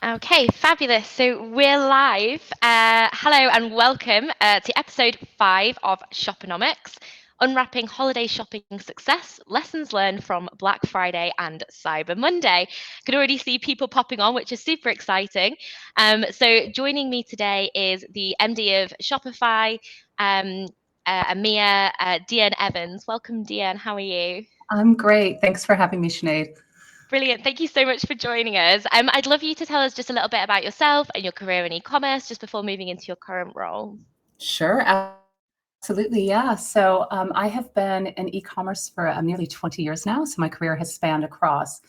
Okay, fabulous. So we're live. Hello and welcome to episode 5 of Shoponomics, Unwrapping Holiday Shopping Success, Lessons Learned from Black Friday and Cyber Monday. I can already see people popping on, which is super exciting. So joining me today is the MD of Shopify, EMEA, Deann Evans. Welcome, Deann. How are you? I'm great. Thanks for having me, Sinead. Brilliant. Thank you so much for joining us. I'd love you to tell us just a little bit about yourself and your career in e-commerce just before moving into your current role. Sure, absolutely. Yeah. So I have been in e-commerce for nearly 20 years now. So my career has spanned across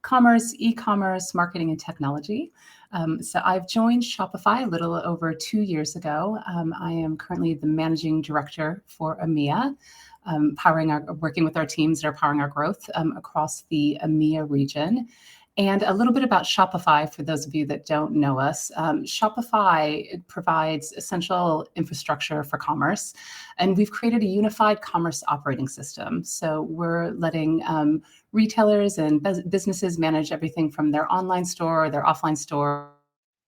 commerce, e-commerce, marketing, and technology. So I've joined Shopify a little over 2 years ago. I am currently the managing director for EMEA. Working with our teams that are powering our growth across the EMEA region. And a little bit about Shopify, for those of you that don't know us. Shopify provides essential infrastructure for commerce, and we've created a unified commerce operating system. So we're letting retailers and businesses manage everything from their online store, their offline store,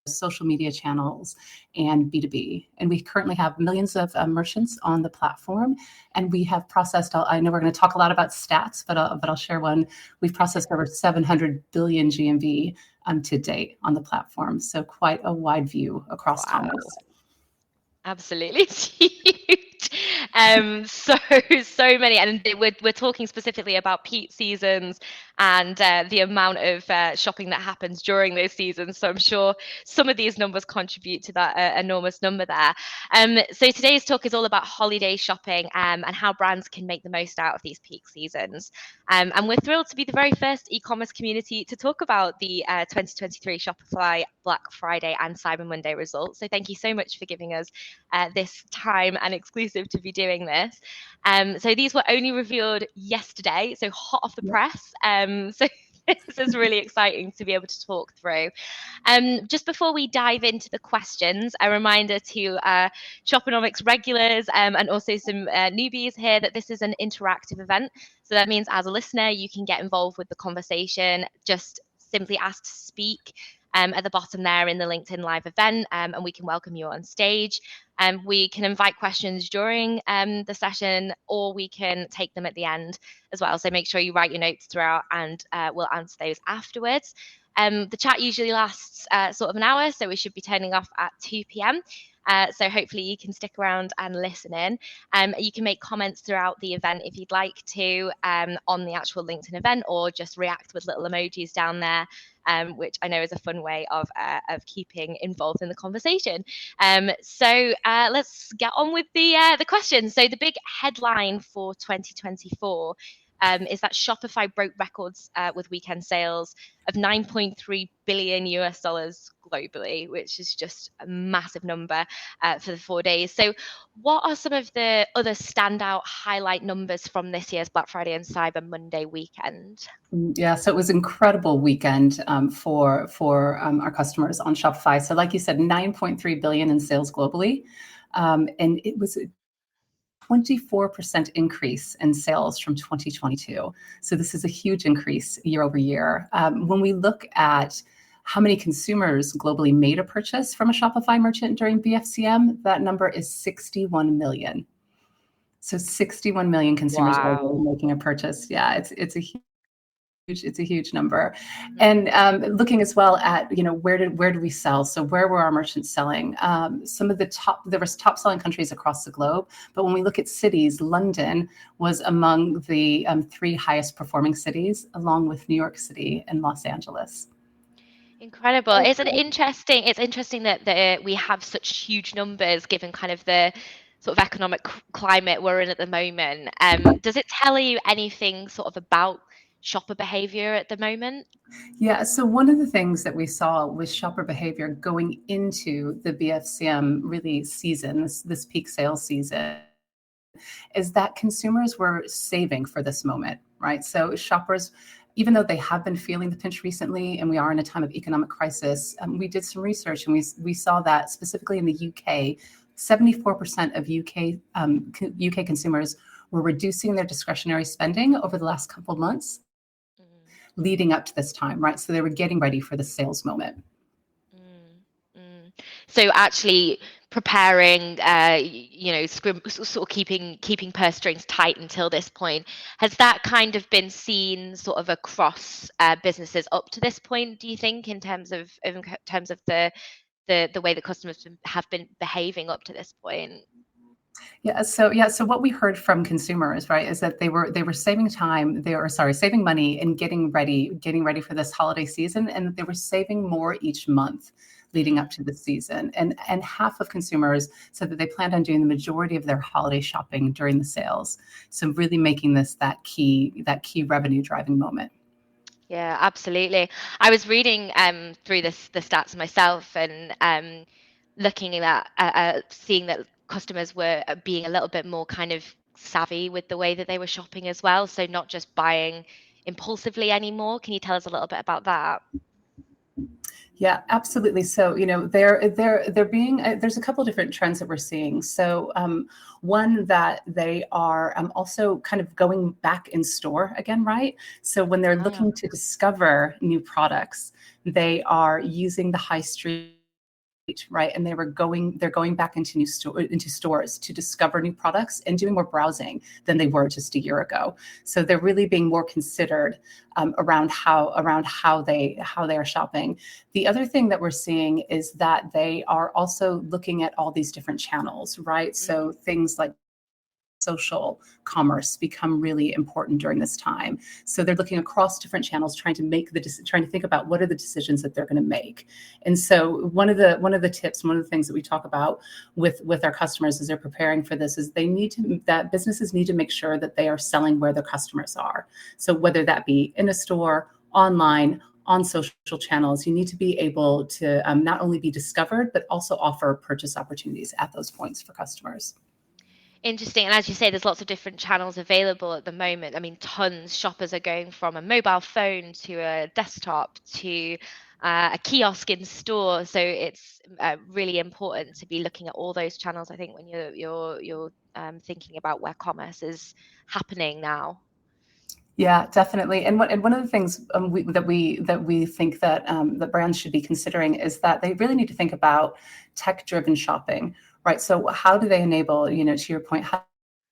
social media channels, and B2B. And we currently have millions of merchants on the platform. And we have processed, I know we're going to talk a lot about stats, but I'll share one. We've processed over 700 billion GMV to date on the platform. So quite a wide view across commerce. Absolutely. It's huge. So many, and we're talking specifically about peak seasons and the amount of shopping that happens during those seasons. So I'm sure some of these numbers contribute to that enormous number there. So today's talk is all about holiday shopping and how brands can make the most out of these peak seasons. And we're thrilled to be the very first e-commerce community to talk about the 2023 Shopify Black Friday and Cyber Monday results. So thank you so much for giving us this time and exclusive to be doing this. So these were only revealed yesterday, so hot off the press. So this is really exciting to be able to talk through. Just before we dive into the questions, a reminder to Shoponomics regulars and also some newbies here that this is an interactive event. So that means as a listener, you can get involved with the conversation. Just simply ask to speak at the bottom there in the LinkedIn live event, and we can welcome you on stage. We can invite questions during the session, or we can take them at the end as well. So make sure you write your notes throughout, and we'll answer those afterwards. The chat usually lasts sort of an hour, so we should be turning off at 2 p.m. So hopefully you can stick around and listen in. You can make comments throughout the event if you'd like to on the actual LinkedIn event, or just react with little emojis down there, which I know is a fun way of keeping involved in the conversation. So let's get on with the questions. So the big headline for 2024 is that Shopify broke records with weekend sales of 9.3 billion US dollars globally, which is just a massive number for the 4 days. So what are some of the other standout highlight numbers from this year's Black Friday and Cyber Monday weekend? Yeah, so it was an incredible weekend for our customers on Shopify. So like you said, 9.3 billion in sales globally. And it was 24% increase in sales from 2022. So this is a huge increase year over year. When we look at how many consumers globally made a purchase from a Shopify merchant during BFCM, that number is 61 million. So 61 million consumers globally making a purchase. Yeah, it's a huge number. And looking as well at, where did we sell? So where were our merchants selling? There was top selling countries across the globe, but when we look at cities, London was among the 3 highest performing cities, along with New York City and Los Angeles. Incredible. It's interesting that we have such huge numbers given kind of the sort of economic climate we're in at the moment. Does it tell you anything sort of about shopper behavior at the moment? Yeah, so one of the things that we saw with shopper behavior going into the BFCM really season, this peak sales season, is that consumers were saving for this moment, right? So shoppers, even though they have been feeling the pinch recently, and we are in a time of economic crisis, we did some research and we saw that specifically in the UK, 74% of UK consumers were reducing their discretionary spending over the last couple of months leading up to this time, right? So they were getting ready for the sales moment. So actually preparing, sort of keeping purse strings tight until this point. Has that kind of been seen sort of across businesses up to this point, do you think, in terms of the way that customers have been behaving up to this point? So what we heard from consumers, right, is that they were saving time, saving money and getting ready for this holiday season, and they were saving more each month leading up to the season. And half of consumers said that they planned on doing the majority of their holiday shopping during the sales. So really making this that key revenue driving moment. Yeah, absolutely. I was reading through the stats myself, and looking at seeing that customers were being a little bit more kind of savvy with the way that they were shopping as well. So not just buying impulsively anymore. Can you tell us a little bit about that? Yeah, absolutely. So, they're being there's a couple different trends that we're seeing. So, one that they are also kind of going back in store again, right? So when they're Oh, looking to discover new products, they are using the high street, right? And they're going back into stores to discover new products and doing more browsing than they were just a year ago. So they're really being more considered around how they are shopping. The other thing that we're seeing is that they are also looking at all these different channels, right? So things like social commerce become really important during this time. So they're looking across different channels, trying to think about what are the decisions that they're going to make. And so one of the things that we talk about with our customers as they're preparing for this is that businesses need to make sure that they are selling where their customers are. So whether that be in a store, online, on social channels, you need to be able to not only be discovered, but also offer purchase opportunities at those points for customers. interesting. And as you say, there's lots of different channels available at the moment. I mean, tons. Shoppers are going from a mobile phone to a desktop to a kiosk in store. So it's really important to be looking at all those channels. I think when you're thinking about where commerce is happening now. Yeah, definitely. And one of the things that we think that brands should be considering is that they really need to think about tech-driven shopping, right? So how do they enable, to your point, how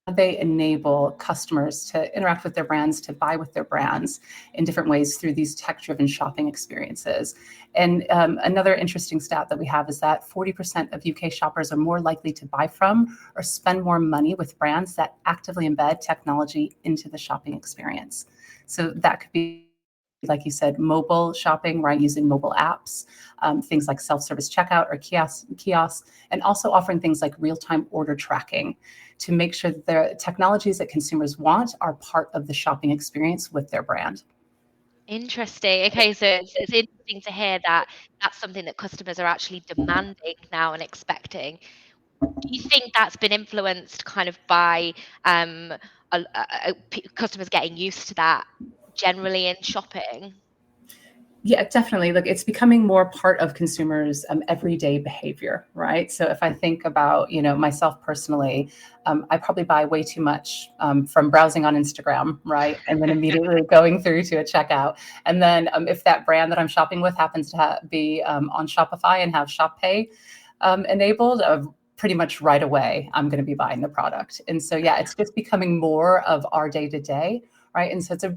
do they enable customers to interact with their brands, to buy with their brands in different ways through these tech-driven shopping experiences? And another interesting stat that we have is that 40% of UK shoppers are more likely to buy from or spend more money with brands that actively embed technology into the shopping experience. So that could be, like you said, mobile shopping, right? Using mobile apps, things like self-service checkout or kiosks, and also offering things like real-time order tracking to make sure that the technologies that consumers want are part of the shopping experience with their brand. Interesting. Okay, so it's interesting to hear that that's something that customers are actually demanding now and expecting. Do you think that's been influenced kind of by um, customers getting used to that generally in shopping? Yeah, definitely. Look, it's becoming more part of consumers' everyday behavior, right? So if I think about, myself personally, I probably buy way too much from browsing on Instagram, right? And then immediately going through to a checkout. And then if that brand that I'm shopping with happens to be on Shopify and have Shop Pay enabled, pretty much right away, I'm going to be buying the product. And so, yeah, it's just becoming more of our day to day, right? And so it's a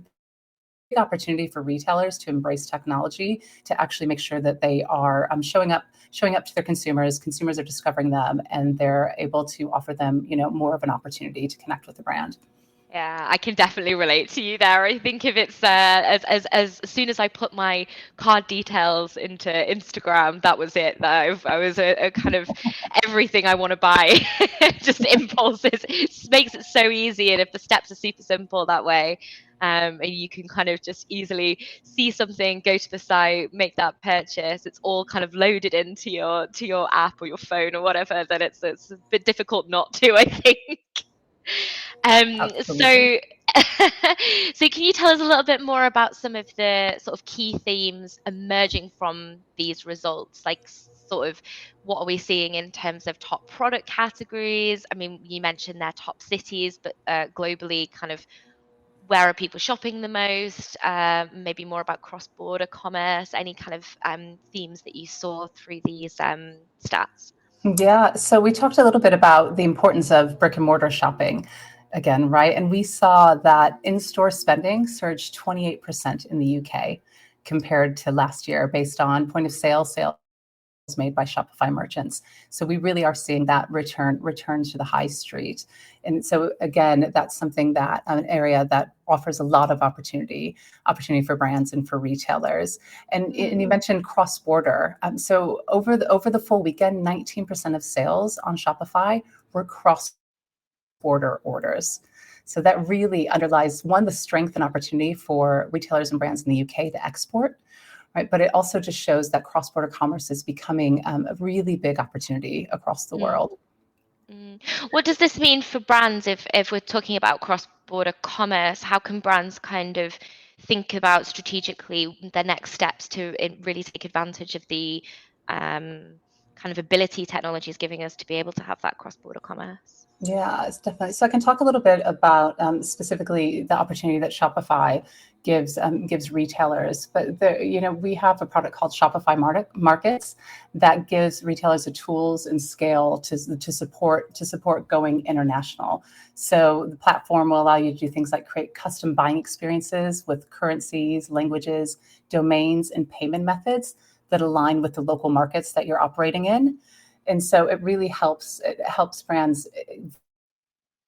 opportunity for retailers to embrace technology to actually make sure that they are showing up to their consumers. Consumers are discovering them, and they're able to offer them, more of an opportunity to connect with the brand. Yeah, I can definitely relate to you there. I think if it's as soon as I put my card details into Instagram, that was it. I was a kind of everything I want to buy, just impulses. It just makes it so easy, and if the steps are super simple that way, and you can kind of just easily see something, go to the site, make that purchase. It's all kind of loaded into your app or your phone or whatever. Then it's a bit difficult not to, I think. Absolutely. So, so can you tell us a little bit more about some of the sort of key themes emerging from these results? Like, sort of, what are we seeing in terms of top product categories? I mean, you mentioned their top cities, but globally, kind of, where are people shopping the most, maybe more about cross-border commerce, any kind of themes that you saw through these stats? Yeah, so we talked a little bit about the importance of brick and mortar shopping again, right? And we saw that in-store spending surged 28% in the UK compared to last year based on point of sales made by Shopify merchants. So we really are seeing that return to the high street. And so again, that's something that an area that offers a lot of opportunity for brands and for retailers. And you mentioned cross-border. So over the full weekend, 19% of sales on Shopify were cross-border orders. So that really underlies, one, the strength and opportunity for retailers and brands in the UK to export, right? But it also just shows that cross-border commerce is becoming a really big opportunity across the world. What does this mean for brands if we're talking about cross-border commerce? How can brands kind of think about strategically their next steps to really take advantage of the kind of ability technology is giving us to be able to have that cross-border commerce? Yeah, it's definitely. So I can talk a little bit about specifically the opportunity that Shopify gives retailers. But we have a product called Shopify Markets that gives retailers the tools and scale to support going international. So the platform will allow you to do things like create custom buying experiences with currencies, languages, domains, and payment methods that align with the local markets that you're operating in. And so it really helps brands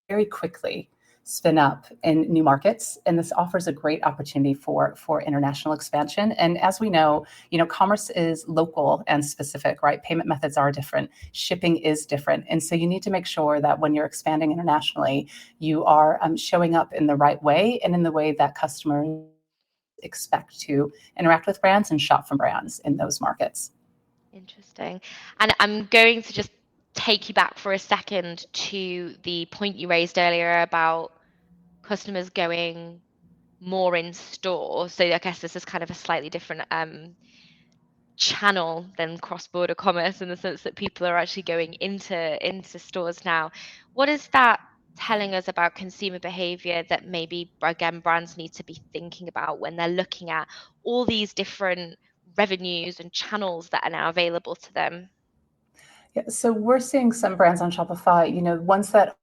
very quickly spin up in new markets. And this offers a great opportunity for international expansion. And as we know, commerce is local and specific, right? Payment methods are different. Shipping is different. And so you need to make sure that when you're expanding internationally, you are showing up in the right way and in the way that customers expect to interact with brands and shop from brands in those markets. Interesting. And I'm going to just take you back for a second to the point you raised earlier about customers going more in store. So I guess this is kind of a slightly different channel than cross-border commerce in the sense that people are actually going into stores now. What is that telling us about consumer behavior that maybe, again, brands need to be thinking about when they're looking at all these different revenues and channels that are now available to them? Yeah, so we're seeing some brands on Shopify, ones that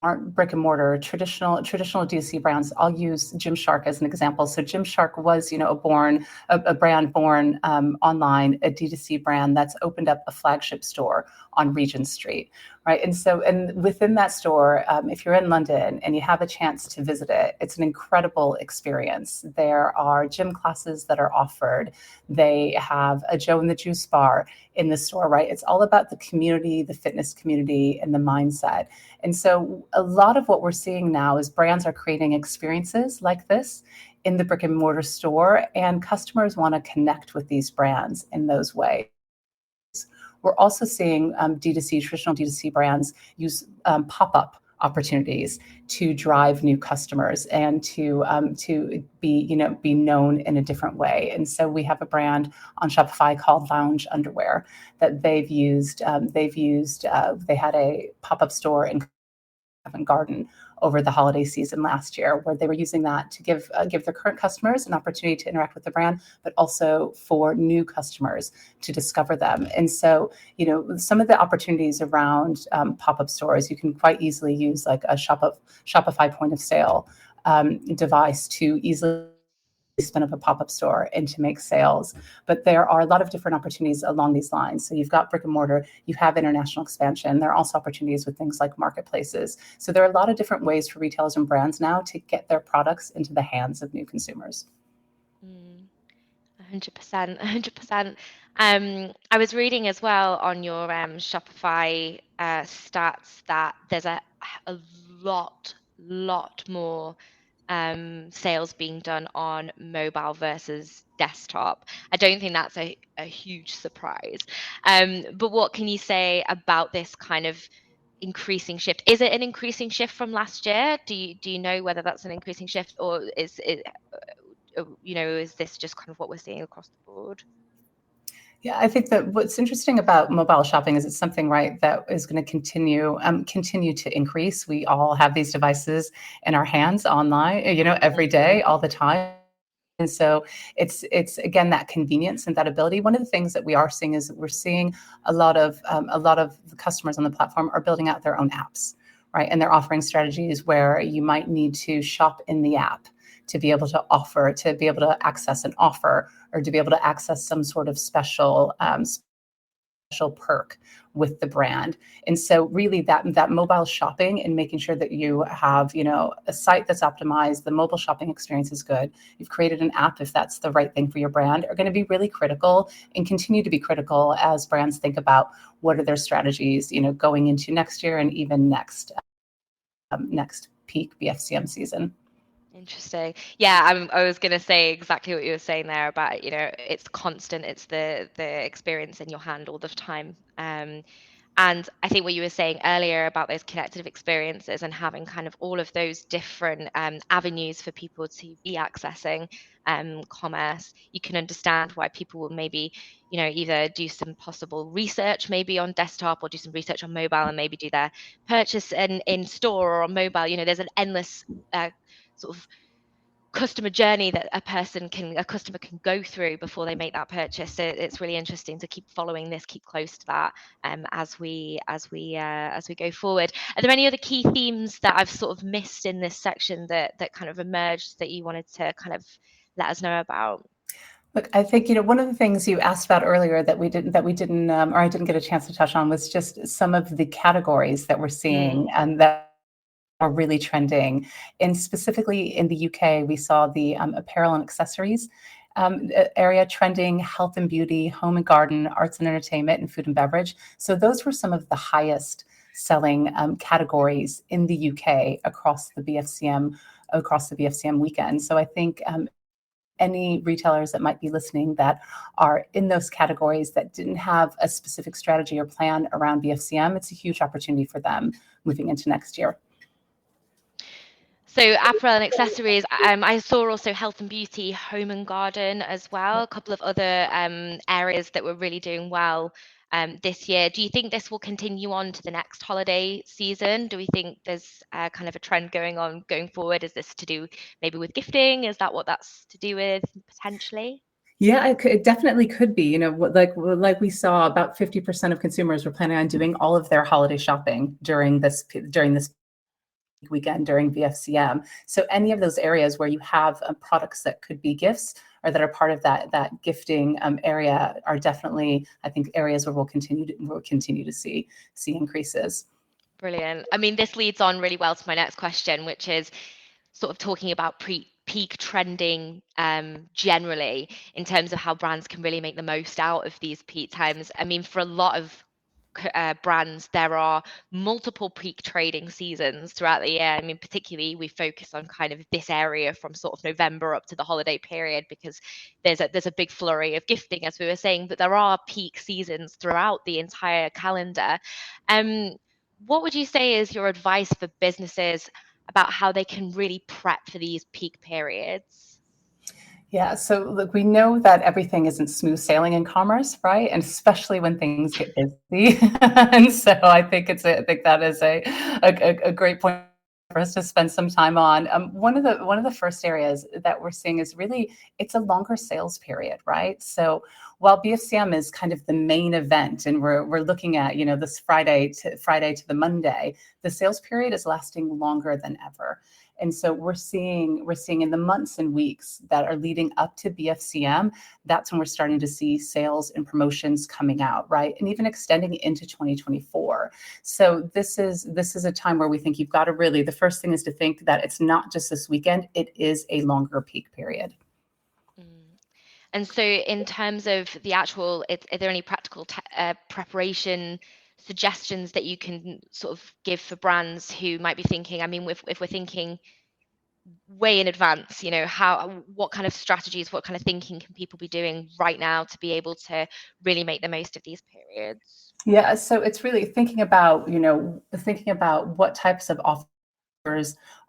aren't brick and mortar, traditional D2C brands. I'll use Gymshark as an example. So Gymshark was, a brand born online, a D2C brand that's opened up a flagship store on Regent Street, right? And within that store, if you're in London and you have a chance to visit it, it's an incredible experience. There are gym classes that are offered. They have a Joe and the Juice bar in the store, right? It's all about the community, the fitness community, and the mindset. And so a lot of what we're seeing now is brands are creating experiences like this in the brick and mortar store, and customers want to connect with these brands in those ways. We're also seeing traditional D2C brands use pop-up opportunities to drive new customers and to be known in a different way. And so we have a brand on Shopify called Lounge Underwear that they've used. They had a pop-up store in Covent Garden over the holiday season last year, where they were using that to give their current customers an opportunity to interact with the brand, but also for new customers to discover them. And so, some of the opportunities around pop-up stores, you can quite easily use like a Shopify point of sale device to easily spin up a pop-up store and to make sales. But there are a lot of different opportunities along these lines. So you've got brick and mortar, you have international expansion. There are also opportunities with things like marketplaces. So there are a lot of different ways for retailers and brands now to get their products into the hands of new consumers. 100%, 100%. I was reading as well on your Shopify stats that there's a lot more sales being done on mobile versus desktop. I don't think that's a huge surprise. But what can you say about this kind of increasing shift? Is it an increasing shift from last year? Do you know whether that's an increasing shift, or is this just kind of what we're seeing across the board? Yeah, I think that what's interesting about mobile shopping is it's something, right, that is going to continue to increase. We all have these devices in our hands online, every day, all the time. And so it's again that convenience and that ability. One of the things that we are seeing is that we're seeing a lot of the customers on the platform are building out their own apps, right? And they're offering strategies where you might need to shop in the app to be able to be able to access an offer or to be able to access some sort of special perk with the brand. And so really that mobile shopping and making sure that you have, a site that's optimized, the mobile shopping experience is good. You've created an app if that's the right thing for your brand are going to be really critical and continue to be critical as brands think about what are their strategies, going into next year and even next peak BFCM season. Interesting. Yeah, I was going to say exactly what you were saying there about, it's constant, it's the experience in your hand all the time. And I think what you were saying earlier about those connected experiences and having kind of all of those different avenues for people to be accessing commerce, you can understand why people will maybe, either do some possible research maybe on desktop or do some research on mobile and maybe do their purchase in store or on mobile. There's an endless sort of customer journey that a customer can go through before they make that purchase. So it's really interesting to keep following this, keep close to that as we go forward. Are there any other key themes that I've sort of missed in this section that kind of emerged that you wanted to kind of let us know about? Look, I think one of the things you asked about earlier that we didn't, or I didn't get a chance to touch on was just some of the categories that we're seeing and that are really trending. And specifically in the UK, we saw the apparel and accessories area trending, health and beauty, home and garden, arts and entertainment, and food and beverage. So those were some of the highest selling categories in the UK across the BFCM weekend. So I think any retailers that might be listening that are in those categories that didn't have a specific strategy or plan around BFCM, it's a huge opportunity for them moving into next year. So apparel and accessories, I saw also health and beauty, home and garden as well, a couple of other areas that were really doing well this year. Do you think this will continue on to the next holiday season? Do we think there's kind of a trend going forward? Is this to do maybe with gifting? Is that what that's to do with potentially? Yeah, it definitely could be. Like we saw, about 50% of consumers were planning on doing all of their holiday shopping during this weekend during BFCM. So any of those areas where you have products that could be gifts or that are part of that gifting area are definitely, I think, areas where we'll continue to see increases. Brilliant. I mean, this leads on really well to my next question, which is sort of talking about peak trending generally in terms of how brands can really make the most out of these peak times. I mean, for a lot of brands, there are multiple peak trading seasons throughout the year. I mean, particularly we focus on kind of this area from sort of November up to the holiday period because there's a big flurry of gifting, as we were saying, but there are peak seasons throughout the entire calendar. What would you say is your advice for businesses about how they can really prep for these peak periods? Yeah, so look, we know that everything isn't smooth sailing in commerce, right? And especially when things get busy. And so I think that is a great point for us to spend some time on. One of the first areas that we're seeing is really it's a longer sales period, right? So while BFCM is kind of the main event, and we're looking at this Friday to the Monday, the sales period is lasting longer than ever. And so we're seeing in the months and weeks that are leading up to BFCM, that's when we're starting to see sales and promotions coming out, right? And even extending into 2024. So this is a time where we think you've got to really, the first thing is to think that it's not just this weekend, it is a longer peak period. And so in terms of the actual, are there any practical preparation suggestions that you can sort of give for brands who might be thinking, I mean, if we're thinking way in advance, what kind of strategies, what kind of thinking can people be doing right now to be able to really make the most of these periods? Yeah, so it's really thinking about what types of offers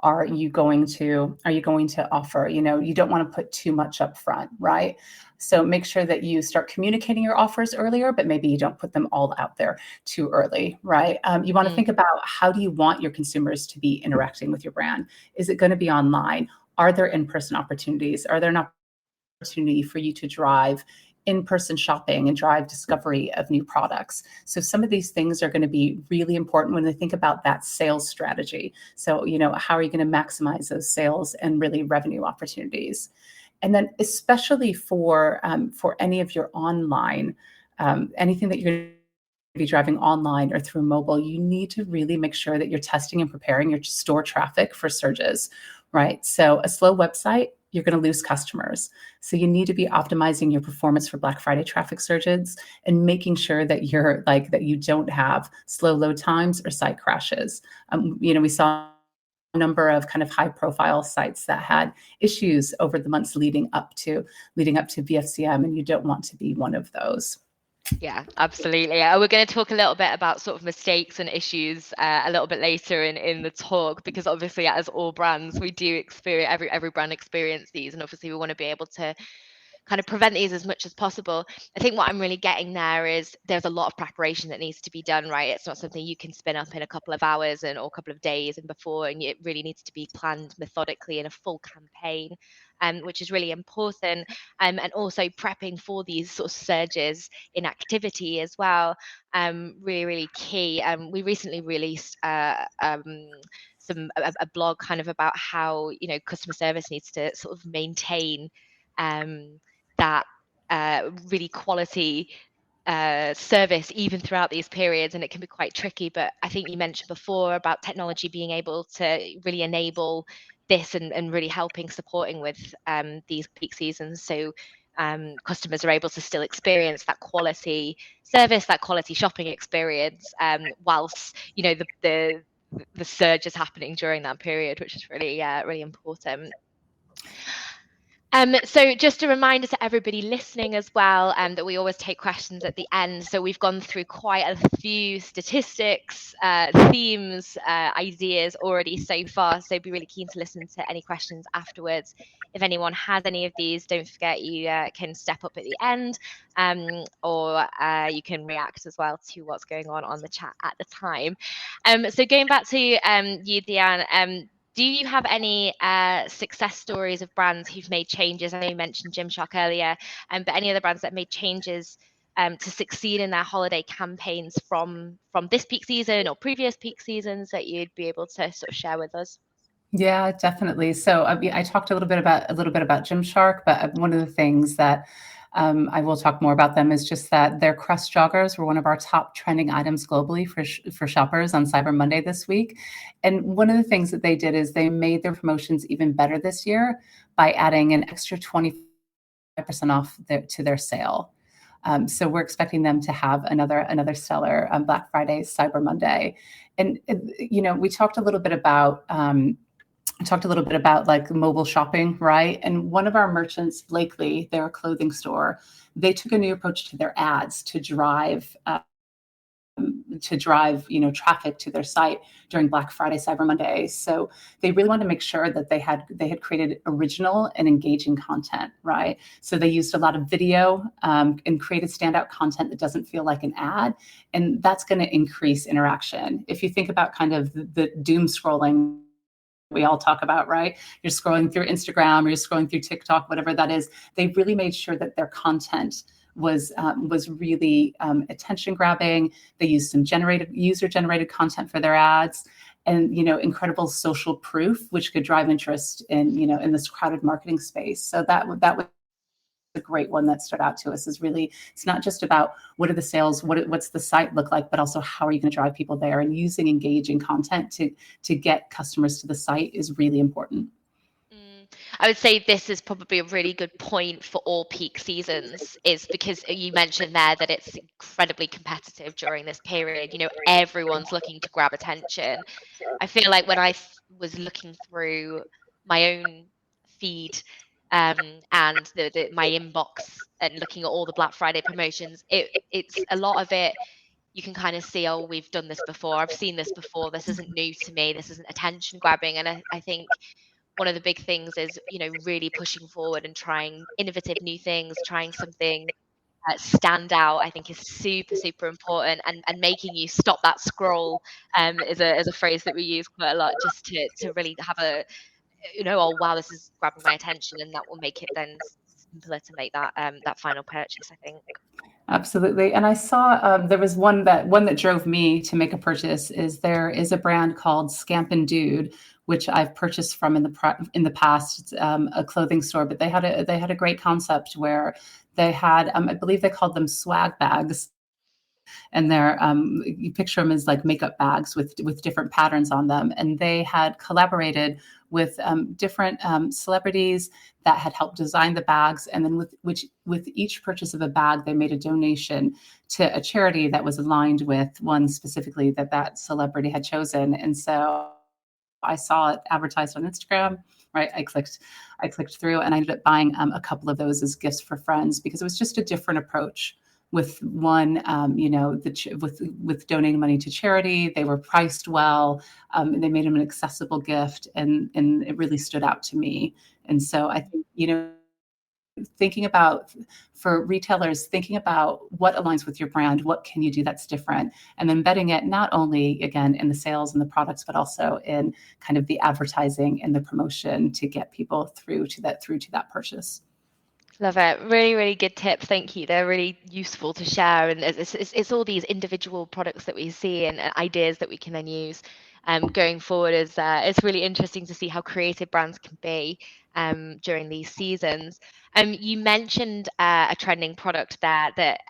are you going to offer? You don't want to put too much up front, right? So make sure that you start communicating your offers earlier, but maybe you don't put them all out there too early, right? You want to think about, how do you want your consumers to be interacting with your brand? Is it going to be online? Are there in-person opportunities? Are there an opportunity for you to drive in-person shopping and drive discovery of new products? So some of these things are going to be really important when they think about that sales strategy. So, how are you going to maximize those sales and really revenue opportunities? And then especially for any of your online, anything that you're going to be driving online or through mobile, you need to really make sure that you're testing and preparing your store traffic for surges, right? So a slow website, you're going to lose customers. So you need to be optimizing your performance for Black Friday traffic surges and making sure that that you don't have slow load times or site crashes. We saw a number of kind of high profile sites that had issues over the months leading up to BFCM, and you don't want to be one of those. Yeah, absolutely. We're going to talk a little bit about sort of mistakes and issues a little bit later in the talk, because obviously, as all brands, we do experience every brand experience these, and obviously we want to be able to kind of prevent these as much as possible. I think what I'm really getting there is there's a lot of preparation that needs to be done, right? It's not something you can spin up in a couple of hours or a couple of days and before, and it really needs to be planned methodically in a full campaign, which is really important. And also prepping for these sort of surges in activity as well, really, really key. We recently released a blog kind of about how, customer service needs to sort of maintain that really quality service even throughout these periods, and it can be quite tricky. But I think you mentioned before about technology being able to really enable this and really supporting with these peak seasons, so customers are able to still experience that quality service, that quality shopping experience, whilst the surge is happening during that period, which is really really important. So just a reminder to everybody listening as well, that we always take questions at the end. So we've gone through quite a few statistics, themes, ideas already so far. So be really keen to listen to any questions afterwards. If anyone has any of these, don't forget you can step up at the end, or you can react as well to what's going on the chat at the time. So going back to you, Deann, do you have any success stories of brands who've made changes? I know you mentioned Gymshark earlier, but any other brands that made changes to succeed in their holiday campaigns from this peak season or previous peak seasons that you'd be able to sort of share with us? Yeah, definitely. So I talked a little bit about Gymshark, but one of the things that I will talk more about them is just that their crust joggers were one of our top trending items globally for shoppers on Cyber Monday this week. And one of the things that they did is they made their promotions even better this year by adding an extra 25% off to their sale. So we're expecting them to have another stellar Black Friday, Cyber Monday. And we talked a little bit about like mobile shopping, right? And one of our merchants, Blakely, their clothing store, they took a new approach to their ads to drive traffic to their site during Black Friday, Cyber Monday. So they really wanted to make sure that they had created original and engaging content, right? So they used a lot of video and created standout content that doesn't feel like an ad, and that's going to increase interaction. If you think about kind of the doom scrolling we all talk about, right? You're scrolling through Instagram or you're scrolling through TikTok, whatever that is. They really made sure that their content was really attention grabbing. They used some user generated content for their ads, and incredible social proof, which could drive interest in this crowded marketing space. So that was a great one that stood out to us. Is really, it's not just about what are the sales, what's the site look like, but also how are you going to drive people there, and using engaging content to get customers to the site is really important. I would say this is probably a really good point for all peak seasons, is because you mentioned there that it's incredibly competitive during this period. Everyone's looking to grab attention. I feel like when I was looking through my own feed and my inbox and looking at all the Black Friday promotions, it's a lot of it. you can kind of see, oh, we've done this before, I've seen this before, this isn't new to me, this isn't attention grabbing. And I think one of the big things is, really pushing forward and trying innovative new things, trying something stand out. I think is super, super important, and making you stop that scroll is a phrase that we use quite a lot, just to really have a, oh wow, this is grabbing my attention, and that will make it then simpler to make that final purchase, I think. Absolutely. And I saw there was one that drove me to make a purchase. There is a brand called Scampin' Dude, which I've purchased from in the past. It's a clothing store, but they had a great concept where they had, I believe they called them swag bags, and they're you picture them as like makeup bags with different patterns on them. And they had collaborated with different celebrities that had helped design the bags, and then with each purchase of a bag, they made a donation to a charity that was aligned with one specifically that celebrity had chosen. And so I saw it advertised on Instagram. Right, I clicked through, and I ended up buying a couple of those as gifts for friends, because it was just a different approach. With one, with donating money to charity, they were priced well, and they made them an accessible gift, and it really stood out to me. And so I think, thinking about, for retailers, thinking about what aligns with your brand, what can you do that's different, and then embedding it not only, again, in the sales and the products, but also in kind of the advertising and the promotion to get people through to that purchase. Love it. Really, really good tips. Thank you. They're really useful to share. And it's all these individual products that we see and ideas that we can then use going forward. It's really interesting to see how creative brands can be during these seasons. You mentioned a trending product there that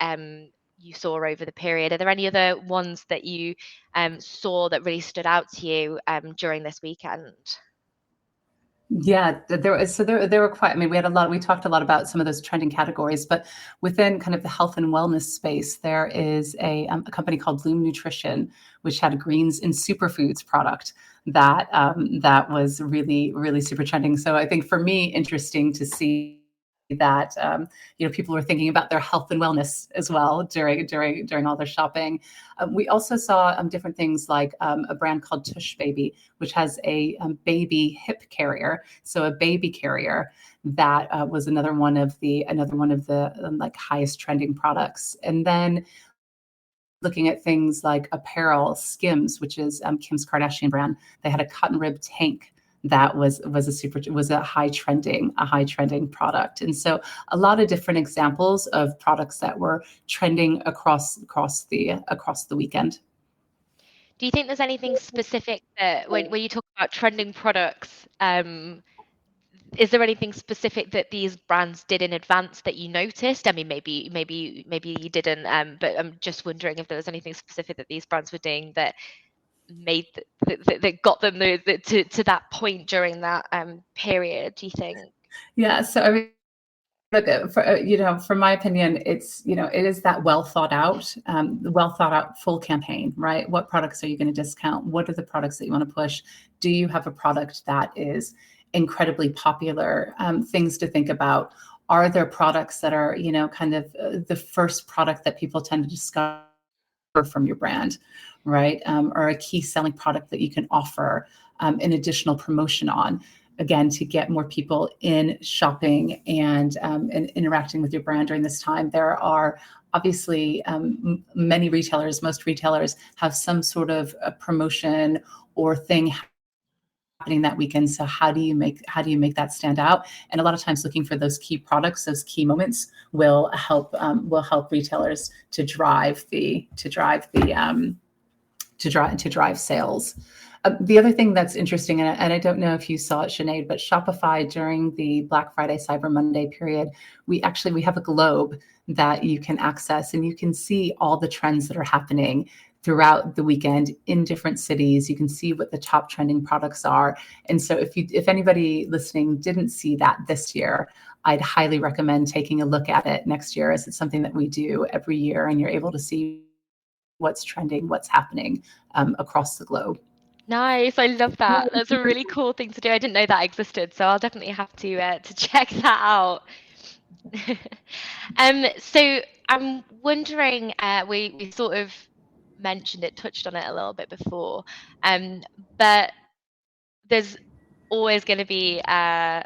you saw over the period. Are there any other ones that you saw that really stood out to you during this weekend? Yeah, there were quite, I mean, we talked a lot about some of those trending categories, but within kind of the health and wellness space, there is a company called Bloom Nutrition, which had a greens and superfoods product that was really, really super trending. So I think for me, interesting to see that people were thinking about their health and wellness as well during all their shopping. We also saw different things like a brand called Tush Baby, which has a baby hip carrier, so a baby carrier that was another one of the like highest trending products. And then looking at things like apparel, Skims, which is Kim's Kardashian brand, they had a cotton rib tank that was a high trending product. And so a lot of different examples of products that were trending across the weekend. Do you think there's anything specific that when you talk about trending products, is there anything specific that these brands did in advance that you noticed? I mean, maybe you didn't, but I'm just wondering if there was anything specific that these brands were doing that made that got them to that point during that period, do you think? Yeah, so I mean, look, from my opinion, it is that well thought out full campaign, right? What products are you going to discount? What are the products that you want to push? Do you have a product that is incredibly popular? Things to think about. Are there products that are, kind of the first product that people tend to discover from your brand, right? Or a key selling product that you can offer an additional promotion on, again, to get more people in shopping and interacting with your brand during this time. There are obviously most retailers have some sort of a promotion or thing happening that weekend. So how do you make that stand out? And a lot of times looking for those key products, those key moments will help retailers to drive sales. The other thing that's interesting, and I don't know if you saw it, Sinead, but Shopify during the Black Friday, Cyber Monday period, we have a globe that you can access, and you can see all the trends that are happening throughout the weekend in different cities. You can see what the top trending products are. And so if anybody listening didn't see that this year, I'd highly recommend taking a look at it next year, as it's something that we do every year, and you're able to see what's trending, what's happening across the globe. Nice, I love that. That's a really cool thing to do. I didn't know that existed, so I'll definitely have to check that out. So I'm wondering, we sort of mentioned it, touched on it a little bit before, but there's always going to be a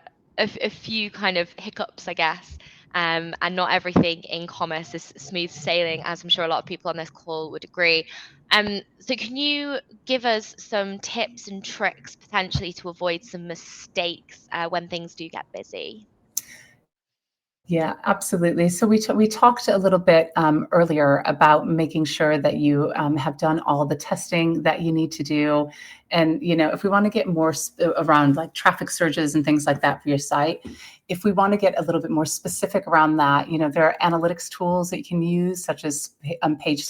few kind of hiccups, I guess. And not everything in commerce is smooth sailing, as I'm sure a lot of people on this call would agree. So can you give us some tips and tricks potentially to avoid some mistakes when things do get busy? Yeah, absolutely. So we talked a little bit earlier about making sure that you have done all the testing that you need to do, and if we want to get more around like traffic surges and things like that for your site, if we want to get a little bit more specific around that, there are analytics tools that you can use, such as page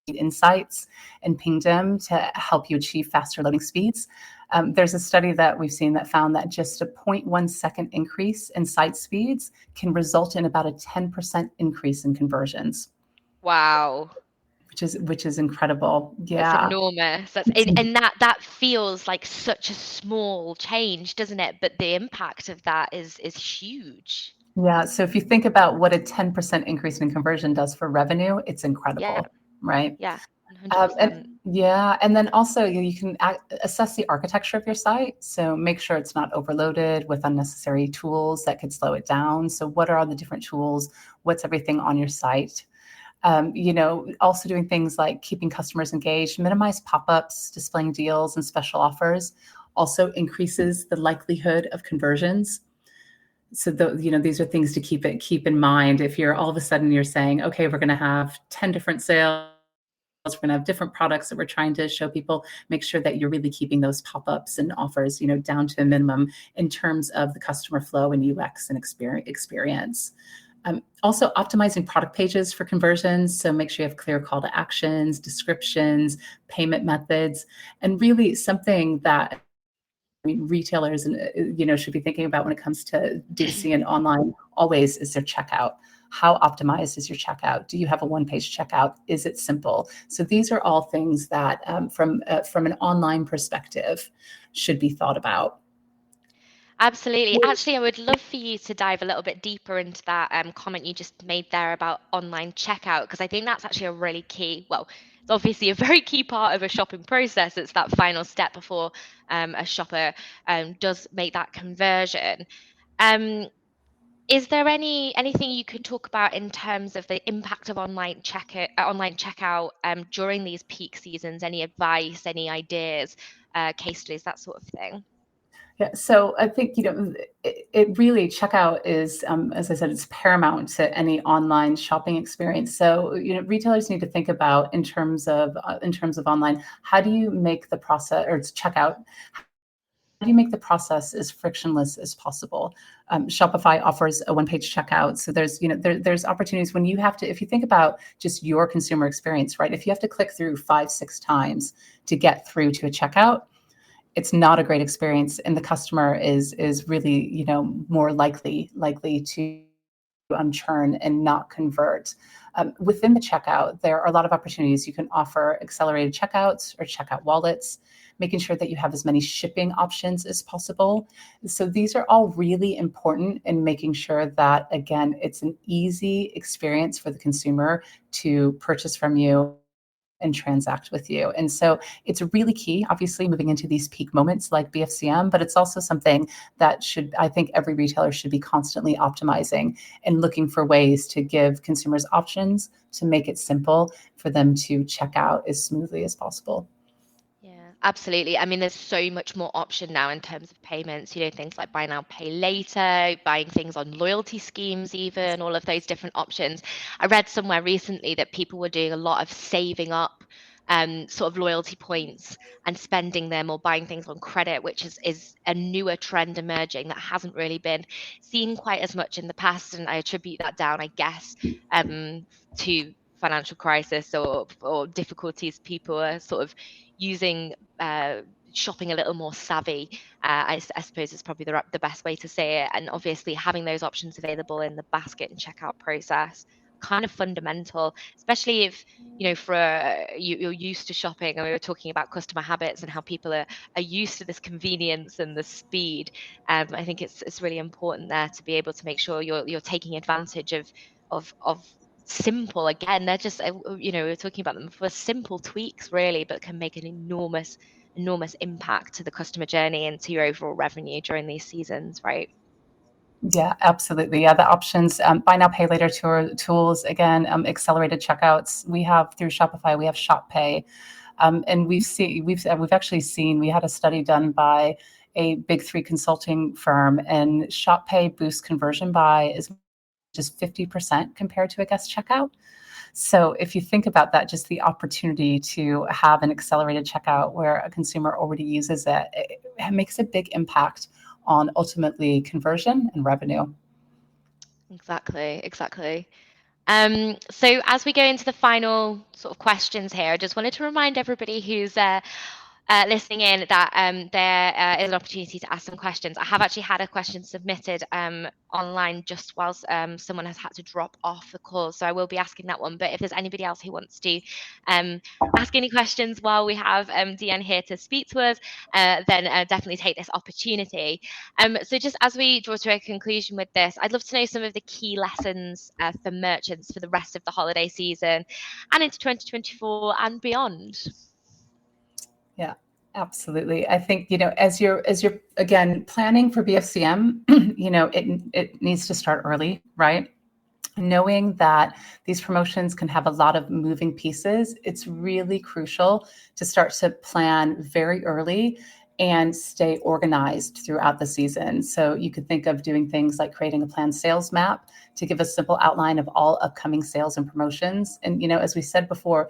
insights and pingdom to help you achieve faster loading speeds. There's a study that we've seen that found that just a 0.1 second increase in site speeds can result in about a 10% increase in conversions. Wow. Which is incredible. That's Yeah. enormous. And that feels like such a small change, doesn't it? But the impact of that is huge. Yeah. So if you think about what a 10% increase in conversion does for revenue, it's Yeah. incredible, right? Yeah. 100%. And then also you can assess the architecture of your site. So make sure it's not overloaded with unnecessary tools that could slow it down. So what are all the different tools? What's everything on your site? Also doing things like keeping customers engaged, minimize pop-ups, displaying deals and special offers also increases the likelihood of conversions. So these are things to keep in mind. If you're all of a sudden you're saying, okay, we're going to have 10 different sales, we're going to have different products that we're trying to show people, make sure that you're really keeping those pop-ups and offers, down to a minimum in terms of the customer flow and UX and experience. Also optimizing product pages for conversions. So make sure you have clear call to actions, descriptions, payment methods, and really something that retailers and should be thinking about when it comes to D2C and online always is their checkout. How optimized is your checkout? Do you have a one-page checkout? Is it simple? So these are all things that from an online perspective should be thought about. Absolutely. Actually, I would love for you to dive a little bit deeper into that comment you just made there about online checkout, because I think that's actually a really key, well, it's obviously a very key part of a shopping process. It's that final step before a shopper does make that conversion. Um, is there anything you can talk about in terms of the impact of online checkout during these peak seasons? Any advice, any ideas, case studies, that sort of thing? Yeah, so I think it really checkout is, as I said, it's paramount to any online shopping experience. So retailers need to think about in terms of online, how do you make the process, or it's checkout? How do you make the process as frictionless as possible? Shopify offers a one-page checkout, so there's opportunities when you have to. If you think about just your consumer experience, right? If you have to click through 5-6 times to get through to a checkout, it's not a great experience, and the customer is really more likely to churn and not convert. Within the checkout, there are a lot of opportunities. You can offer accelerated checkouts or checkout wallets, making sure that you have as many shipping options as possible. So these are all really important in making sure that, again, it's an easy experience for the consumer to purchase from you and transact with you. And so it's really key, obviously, moving into these peak moments like BFCM, but it's also something that I think every retailer should be constantly optimizing and looking for ways to give consumers options to make it simple for them to check out as smoothly as possible. Yeah, absolutely. I mean, there's so much more option now in terms of payments, things like buy now, pay later, buying things on loyalty schemes, even all of those different options. I read somewhere recently that people were doing a lot of saving up sort of loyalty points and spending them or buying things on credit, which is a newer trend emerging that hasn't really been seen quite as much in the past. And I attribute that down, I guess, to financial crisis or difficulties people are sort of using shopping a little more savvy. I suppose is probably the best way to say it. And obviously having those options available in the basket and checkout process, kind of fundamental, especially if you're used to shopping, and we were talking about customer habits and how people are used to this convenience and the speed. I think it's really important there to be able to make sure you're taking advantage of simple. Again, they're just, we're talking about them for simple tweaks really, but can make an enormous impact to the customer journey and to your overall revenue during these seasons, right? Yeah, absolutely. Yeah, the options, buy now, pay later tools, again, accelerated checkouts. We have through Shopify, we have Shop Pay. And we've actually seen, we had a study done by a big three consulting firm, and Shop Pay boosts conversion by as much as 50% compared to a guest checkout. So if you think about that, just the opportunity to have an accelerated checkout where a consumer already uses it, it makes a big impact on ultimately conversion and revenue. Exactly. So as we go into the final sort of questions here, I just wanted to remind everybody who's listening in that there is an opportunity to ask some questions. I have actually had a question submitted online just whilst someone has had to drop off the call, so I will be asking that one. But if there's anybody else who wants to ask any questions while we have Deann here to speak to us, then definitely take this opportunity. So just as we draw to a conclusion with this, I'd love to know some of the key lessons for merchants for the rest of the holiday season and into 2024 and beyond. Yeah, absolutely. I think, as you're again planning for BFCM, it needs to start early, right? Knowing that these promotions can have a lot of moving pieces, it's really crucial to start to plan very early and stay organized throughout the season. So you could think of doing things like creating a planned sales map to give a simple outline of all upcoming sales and promotions. And, as we said before,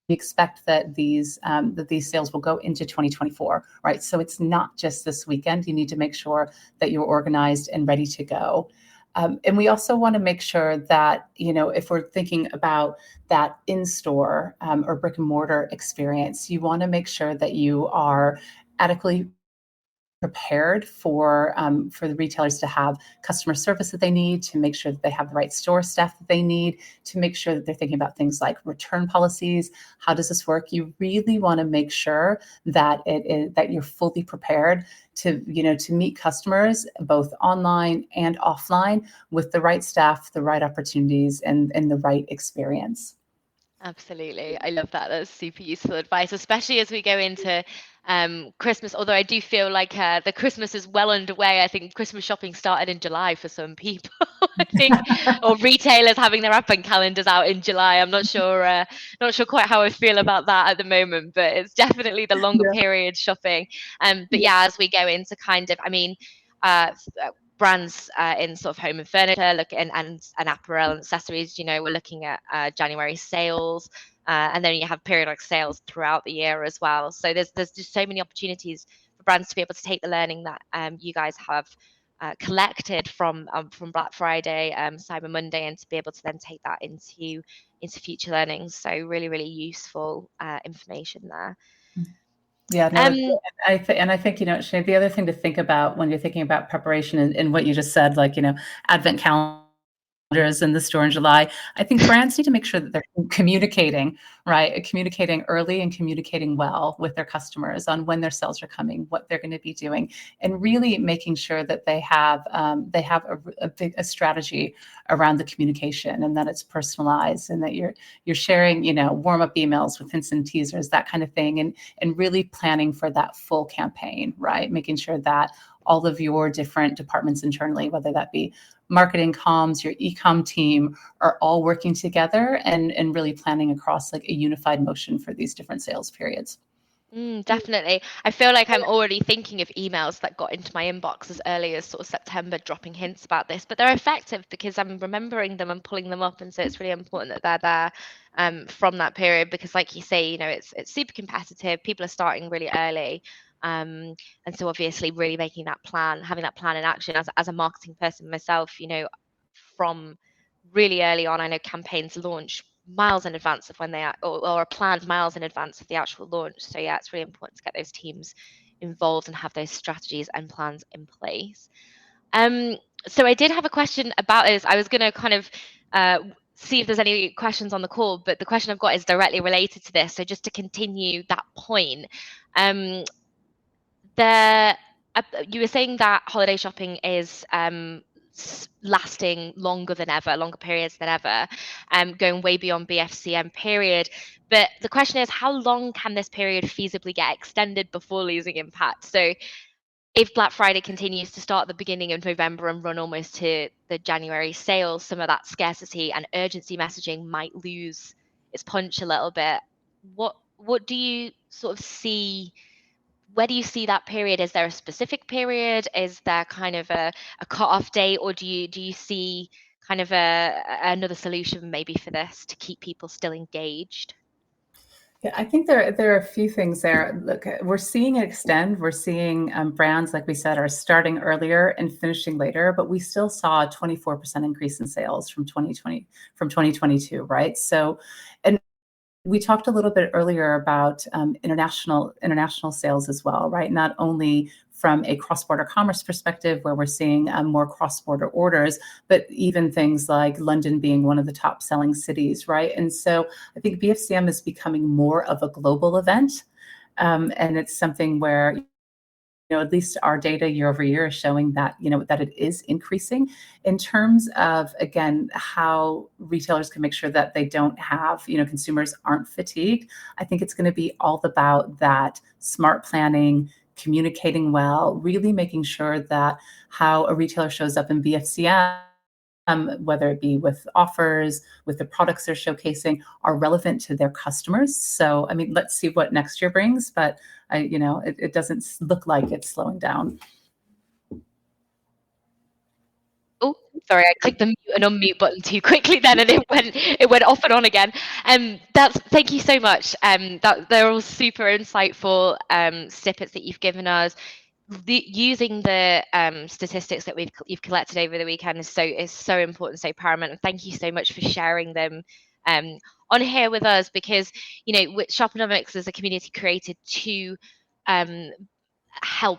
we expect that these sales will go into 2024, right? So it's not just this weekend. You need to make sure that you're organized and ready to go. And we also want to make sure that, if we're thinking about that in-store or brick and mortar experience, you want to make sure that you are adequately prepared for the retailers to have customer service that they need, to make sure that they have the right store staff that they need, to make sure that they're thinking about things like return policies. How does this work? You really want to make sure that that you're fully prepared to meet customers both online and offline with the right staff, the right opportunities, and the right experience. Absolutely. I love that. That's super useful advice, especially as we go into Christmas. Although I do feel like the Christmas is well underway. I think Christmas shopping started in July for some people, I think, or retailers having their advent calendars out in July. I'm not sure quite how I feel about that at the moment, but it's definitely the longer Yeah. period shopping. But yeah, as we go into brands in sort of home and furniture, and apparel and accessories. We're looking at January sales, and then you have periodic sales throughout the year as well. So there's just so many opportunities for brands to be able to take the learning that you guys have collected from Black Friday, Cyber Monday, and to be able to then take that into future learnings. So really, really useful information there. Yeah, no, I think, Sinead, the other thing to think about when you're thinking about preparation and what you just said, like, advent calendars in the store in July, I think brands need to make sure that they're communicating, right? Communicating early and communicating well with their customers on when their sales are coming, what they're going to be doing, and really making sure that they have a strategy around the communication, and that it's personalized, and that you're sharing, warm up emails with hints and teasers, that kind of thing, and really planning for that full campaign, right? Making sure that all of your different departments internally, whether that be marketing, comms, your e-com team, are all working together and really planning across like a unified motion for these different sales periods. Definitely. I feel like I'm already thinking of emails that got into my inbox as early as sort of September, dropping hints about this, but they're effective because I'm remembering them and pulling them up. And so it's really important that they're there from that period, because like you say, it's super competitive. People are starting really early. And so obviously really making that plan, having that plan in action as a marketing person myself, from really early on. I know campaigns launch miles in advance of when they are, or are planned miles in advance of the actual launch. So yeah, it's really important to get those teams involved and have those strategies and plans in place. So I did have a question about this. I was going to kind of see if there's any questions on the call, but the question I've got is directly related to this. So just to continue that point, you were saying that holiday shopping is lasting longer periods than ever, going way beyond BFCM period. But the question is, how long can this period feasibly get extended before losing impact? So if Black Friday continues to start at the beginning of November and run almost to the January sales, some of that scarcity and urgency messaging might lose its punch a little bit. What do you sort of see? Where do you see that period? Is there a specific period? Is there kind of a cut-off date, or do you see kind of another solution maybe for this to keep people still engaged? Yeah, I think there are a few things there. Look, we're seeing it extend. We're seeing brands, like we said, are starting earlier and finishing later, but we still saw a 24% increase in sales from 2022, right? So, and we talked a little bit earlier about international sales as well, right? Not only from a cross-border commerce perspective, where we're seeing more cross-border orders, but even things like London being one of the top selling cities, right? And so I think BFCM is becoming more of a global event. And it's something where, at least our data year over year is showing that, that it is increasing. In terms of, again, how retailers can make sure that they don't have, consumers aren't fatigued, I think it's going to be all about that smart planning, communicating well, really making sure that how a retailer shows up in BFCM, whether it be with offers, with the products they're showcasing, are relevant to their customers. So, I mean, let's see what next year brings, but it doesn't look like it's slowing down. Oh, sorry, I clicked the mute and unmute button too quickly then, and it went off and on again. Thank you so much. They're all super insightful snippets that you've given us. Using the statistics that you've collected over the weekend is so important, so paramount, and thank you so much for sharing them on here with us, because Shoponomics is a community created to help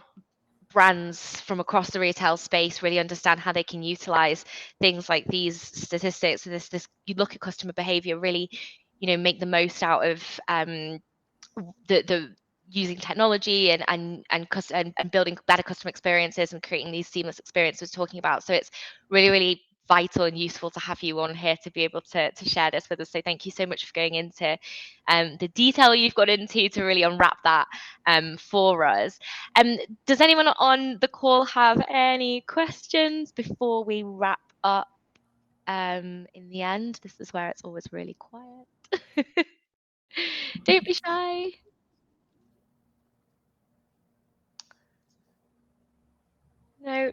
brands from across the retail space really understand how they can utilize things like these statistics. This you look at customer behavior, really make the most out of the using technology and building better customer experiences and creating these seamless experiences talking about. So it's really vital and useful to have you on here to be able to share this with us. So thank you so much for going into the detail you've got into to really unwrap that for us. Does anyone on the call have any questions before we wrap up? In the end, this is where it's always really quiet. Don't be shy. No.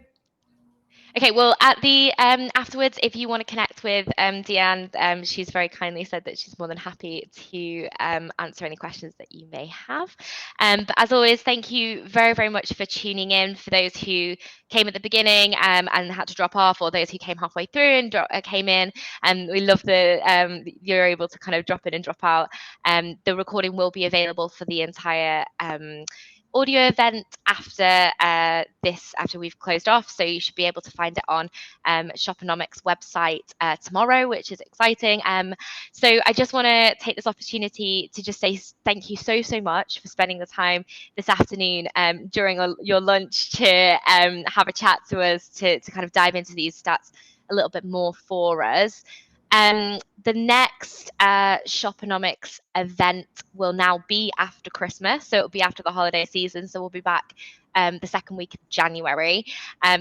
Okay, well, at the afterwards, if you want to connect with Deann, she's very kindly said that she's more than happy to answer any questions that you may have. But as always, thank you very much for tuning in. For those who came at the beginning and had to drop off, or those who came halfway through and came in, and we love the you're able to kind of drop in and drop out. The recording will be available for the entire audio event after after we've closed off, so you should be able to find it on Shoponomics website tomorrow, which is exciting. So I just want to take this opportunity to just say thank you so much for spending the time this afternoon during your lunch to have a chat to us, to kind of dive into these stats a little bit more for us. The next Shoponomics event will now be after Christmas, so it'll be after the holiday season. So we'll be back the second week of January.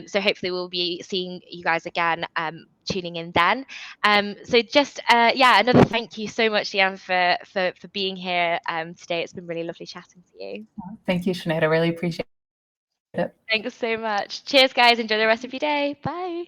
So hopefully we'll be seeing you guys again, tuning in then. So just another thank you so much, Deann, for being here today. It's been really lovely chatting to you. Thank you, Sinead. I really appreciate it. Thanks so much. Cheers, guys. Enjoy the rest of your day. Bye.